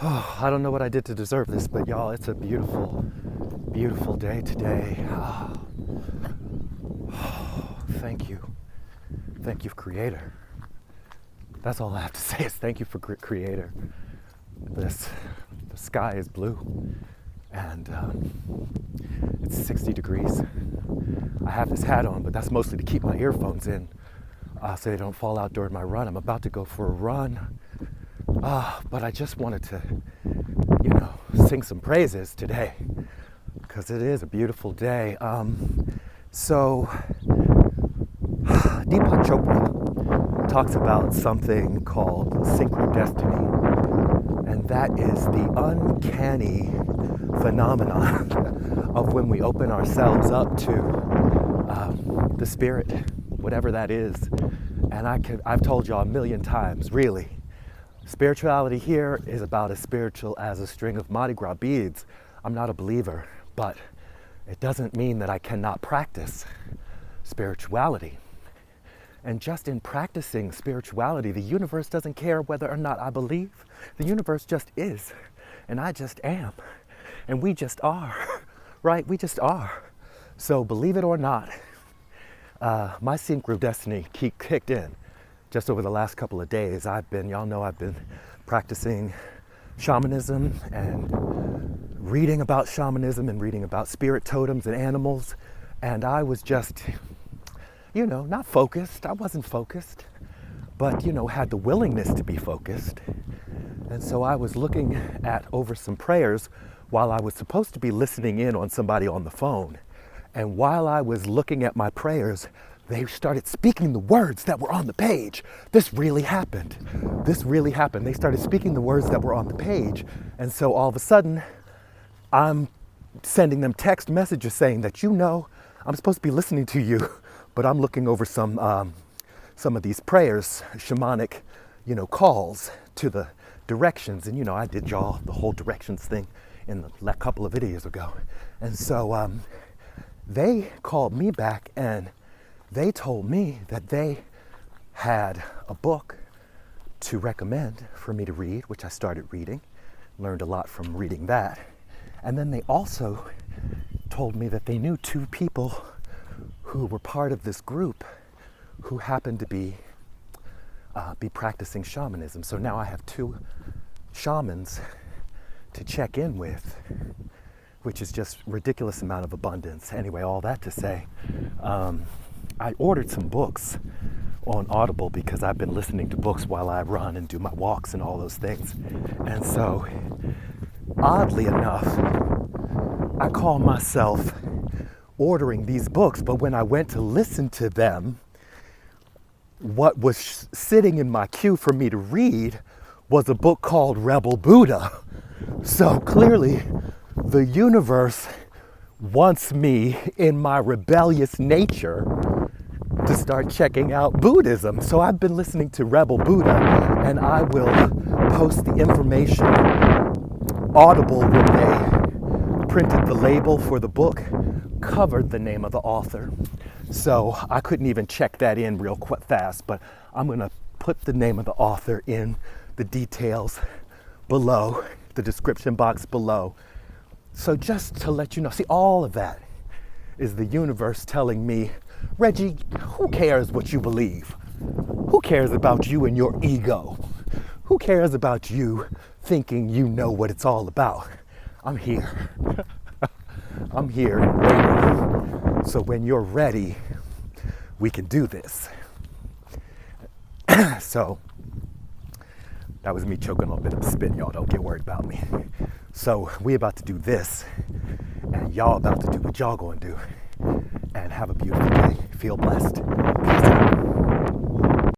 Oh, I don't know what I did to deserve this, but y'all, it's a beautiful, beautiful day today. Thank you. Thank you, Creator. That's all I have to say is thank you for Creator. The sky is blue and it's 60 degrees. I have this hat on, but that's mostly to keep my earphones in so they don't fall out during my run. I'm about to go for a run. But I just wanted to, sing some praises today because it is a beautiful day. So Deepak Chopra talks about something called synchrodestiny, and that is the uncanny phenomenon of when we open ourselves up to the spirit, whatever that is. And I've told y'all a million times, really. Spirituality here is about as spiritual as a string of Mardi Gras beads. I'm not a believer, but it doesn't mean that I cannot practice spirituality. And just in practicing spirituality, the universe doesn't care whether or not I believe. The universe just is, and I just am, and we just are, right? We just are. So believe it or not, my synchrodestiny kicked in. Just over the last couple of days, I've been practicing shamanism and reading about shamanism and reading about spirit totems and animals. And I was just, not focused. I wasn't focused, but, had the willingness to be focused. And so I was looking over some prayers while I was supposed to be listening in on somebody on the phone. And while I was looking at my prayers, they started speaking the words that were on the page. This really happened. This really happened. They started speaking the words that were on the page. And so all of a sudden, I'm sending them text messages saying that, I'm supposed to be listening to you, but I'm looking over some of these prayers, shamanic, calls to the directions. And, I did y'all the whole directions thing in a couple of videos ago. And so they called me back and they told me that they had a book to recommend for me to read, which I started reading, learned a lot from reading that. And then they also told me that they knew two people who were part of this group who happened to be practicing shamanism. So now I have two shamans to check in with, which is just ridiculous amount of abundance. Anyway, all that to say, I ordered some books on Audible because I've been listening to books while I run and do my walks and all those things. And so, oddly enough, I call myself ordering these books, but when I went to listen to them, what was sitting in my queue for me to read was a book called Rebel Buddha. So clearly, the universe wants me in my rebellious nature to start checking out Buddhism. So I've been listening to Rebel Buddha, and I will post the information. Audible, when they printed the label for the book, covered the name of the author. So I couldn't even check that in real fast, but I'm going to put the name of the author in the details below, the description box below. So just to let you know, see, all of that is the universe telling me, Reggie, who cares what you believe? Who cares about you and your ego? Who cares about you thinking you know what it's all about? I'm here. I'm here and waiting. So when you're ready, we can do this. So that was me choking on a bit of spit, y'all. Don't get worried about me. So we about to do this, and y'all about to do what y'all gonna do. And have a beautiful day. Feel blessed. Peace out.